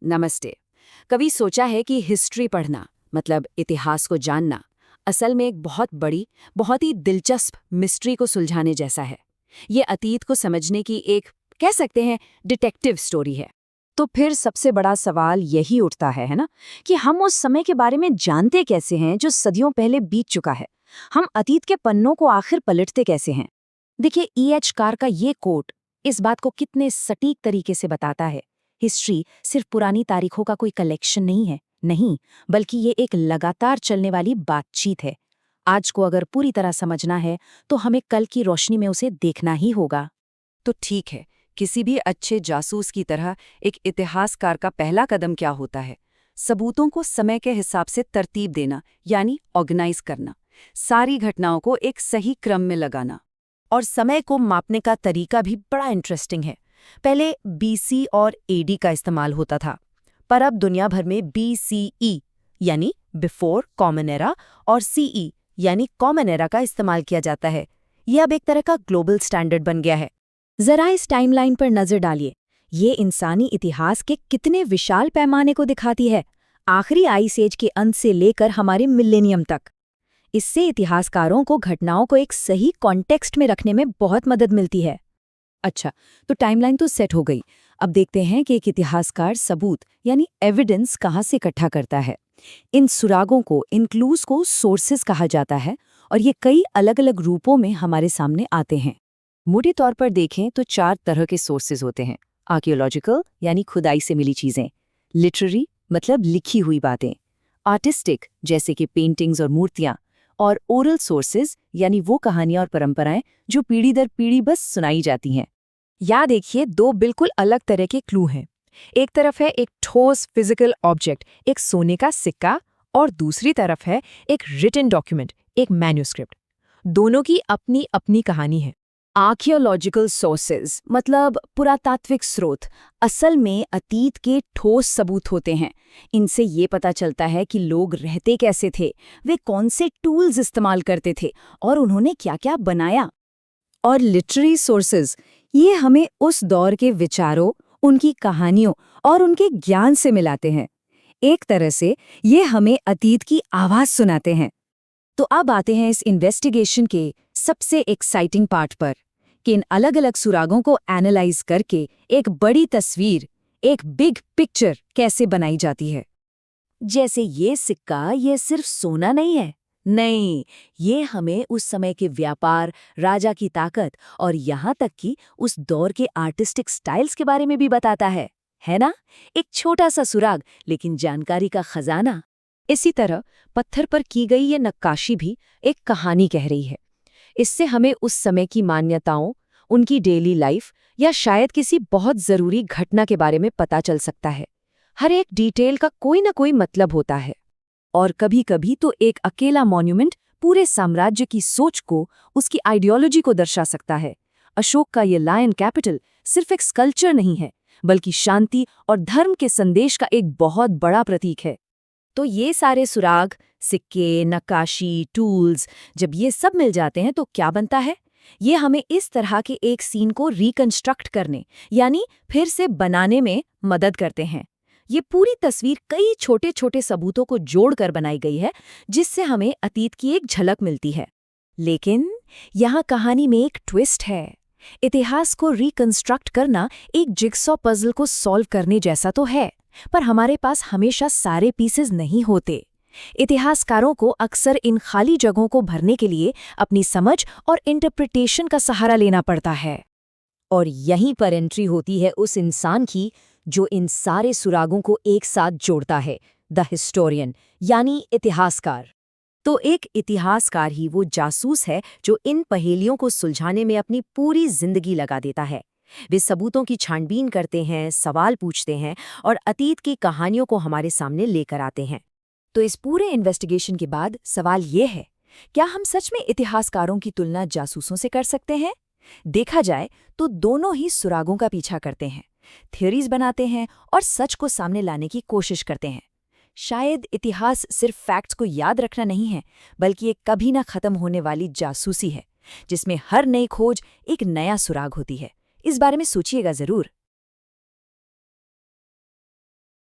नमस्ते। कभी सोचा है कि हिस्ट्री पढ़ना मतलब इतिहास को जानना असल में एक बहुत बड़ी, बहुत ही दिलचस्प मिस्ट्री को सुलझाने जैसा है। ये अतीत को समझने की एक, कह सकते हैं, डिटेक्टिव स्टोरी है। तो फिर सबसे बड़ा सवाल यही उठता है ना, कि हम उस समय के बारे में जानते कैसे हैं जो सदियों पहले बीत चुका है। हम अतीत के पन्नों को आखिर पलटते कैसे हैं। देखिए, E.H. कार का ये कोट इस बात को कितने सटीक तरीके से बताता है। हिस्ट्री सिर्फ पुरानी तारीखों का कोई कलेक्शन नहीं है, नहीं, बल्कि ये एक लगातार चलने वाली बातचीत है। आज को अगर पूरी तरह समझना है तो हमें कल की रोशनी में उसे देखना ही होगा। तो ठीक है, किसी भी अच्छे जासूस की तरह एक इतिहासकार का पहला कदम क्या होता है? सबूतों को समय के हिसाब से तरतीब देना, यानी ऑर्गेनाइज करना, सारी घटनाओं को एक सही क्रम में लगाना। और समय को मापने का तरीका भी बड़ा इंटरेस्टिंग है। पहले BC और AD का इस्तेमाल होता था, पर अब दुनिया भर में BCE यानी बिफोर कॉमन एरा और CE यानी कॉमन एरा का इस्तेमाल किया जाता है। यह अब एक तरह का ग्लोबल स्टैंडर्ड बन गया है। जरा इस टाइमलाइन पर नजर डालिए। ये इंसानी इतिहास के कितने विशाल पैमाने को दिखाती है, आखिरी आइस एज के अंत से लेकर हमारे मिलेनियम तक। इससे इतिहासकारों को घटनाओं को एक सही कॉन्टेक्स्ट में रखने में बहुत मदद मिलती है। अच्छा, तो टाइमलाइन तो सेट हो गई। अब देखते हैं कि एक इतिहासकार सबूत यानी एविडेंस कहाँ से इकट्ठा करता है। इन सुरागों को, इन क्लूज को सोर्सेस कहा जाता है, और ये कई अलग अलग रूपों में हमारे सामने आते हैं। मोटे तौर पर देखें तो 4 तरह के सोर्सेज होते हैं। आर्कियोलॉजिकल यानी खुदाई से मिली चीजें, लिटरेरी मतलब लिखी हुई बातें, आर्टिस्टिक जैसे कि पेंटिंग्स और मूर्तियां, और ओरल सोर्सेज यानी वो कहानियां और परंपराएं जो पीढ़ी दर पीढ़ी बस सुनाई जाती हैं। या देखिए, 2 बिल्कुल अलग तरह के क्लू हैं। एक तरफ है एक ठोस फिजिकल ऑब्जेक्ट, एक सोने का सिक्का, और दूसरी तरफ है एक रिटन डॉक्यूमेंट, एक मैन्यूस्क्रिप्ट। दोनों की अपनी अपनी कहानी है। आर्कियोलॉजिकल सोर्सेज मतलब पुरातात्विक स्रोत असल में अतीत के ठोस सबूत होते हैं। इनसे ये पता चलता है कि लोग रहते कैसे थे, वे कौन से टूल्स इस्तेमाल करते थे, और उन्होंने क्या क्या बनाया। और लिटरेरी सोर्सेज ये हमें उस दौर के विचारों, उनकी कहानियों और उनके ज्ञान से मिलाते हैं। एक तरह से ये हमें अतीत की आवाज सुनाते हैं। तो अब आते हैं इस इन्वेस्टिगेशन के सबसे एक्साइटिंग पार्ट पर, कि इन अलग अलग सुरागों को एनालाइज करके एक बड़ी तस्वीर, एक बिग पिक्चर कैसे बनाई जाती है। जैसे ये सिक्का, ये सिर्फ सोना नहीं है, नहीं, ये हमें उस समय के व्यापार, राजा की ताकत और यहाँ तक कि उस दौर के आर्टिस्टिक स्टाइल्स के बारे में भी बताता है ना? एक छोटा सा सुराग, लेकिन जानकारी का खजाना। इसी तरह पत्थर पर की गई ये नक्काशी भी एक कहानी कह रही है। इससे हमें उस समय की मान्यताओं, उनकी डेली लाइफ या शायद किसी बहुत जरूरी घटना के बारे में पता चल सकता है। हर एक डिटेल का कोई ना कोई मतलब होता है। और कभी-कभी तो एक अकेला मॉन्यूमेंट पूरे साम्राज्य की सोच को, उसकी आइडियोलॉजी को दर्शा सकता है। अशोक का ये लायन कैपिटल सिर्फ एक स्कल्पचर नहीं है, बल्कि शांति और धर्म के संदेश का एक बहुत बड़ा प्रतीक है। तो ये सारे सुराग, सिक्के, नक्काशी, टूल्स, जब ये सब मिल जाते हैं तो क्या बनता है? ये हमें इस तरह के एक सीन को रिकंस्ट्रक्ट करने, यानी फिर से बनाने में मदद करते हैं। ये पूरी तस्वीर कई छोटे छोटे सबूतों को जोड़कर बनाई गई है, जिससे हमें अतीत की एक झलक मिलती है। लेकिन यहाँ कहानी में एक ट्विस्ट है। इतिहास को रिकंस्ट्रक्ट करना एक जिगसॉ पजल को सॉल्व करने जैसा तो है, पर हमारे पास हमेशा सारे पीसेस नहीं होते। इतिहासकारों को अक्सर इन खाली जगहों को भरने के लिए अपनी समझ और इंटरप्रिटेशन का सहारा लेना पड़ता है। और यहीं पर एंट्री होती है उस इंसान की जो इन सारे सुरागों को एक साथ जोड़ता है, द हिस्टोरियन यानी इतिहासकार। तो एक इतिहासकार ही वो जासूस है जो इन पहेलियों को सुलझाने में अपनी पूरी जिंदगी लगा देता है। वे सबूतों की छानबीन करते हैं, सवाल पूछते हैं और अतीत की कहानियों को हमारे सामने लेकर आते हैं। तो इस पूरे इन्वेस्टिगेशन के बाद सवाल ये है, क्या हम सच में इतिहासकारों की तुलना जासूसों से कर सकते हैं? देखा जाए तो दोनों ही सुरागों का पीछा करते हैं, थ्योरीज बनाते हैं और सच को सामने लाने की कोशिश करते हैं। शायद इतिहास सिर्फ फैक्ट्स को याद रखना नहीं है, बल्कि एक कभी ना खत्म होने वाली जासूसी है, जिसमें हर नई खोज एक नया सुराग होती है। इस बारे में सोचिएगा जरूर।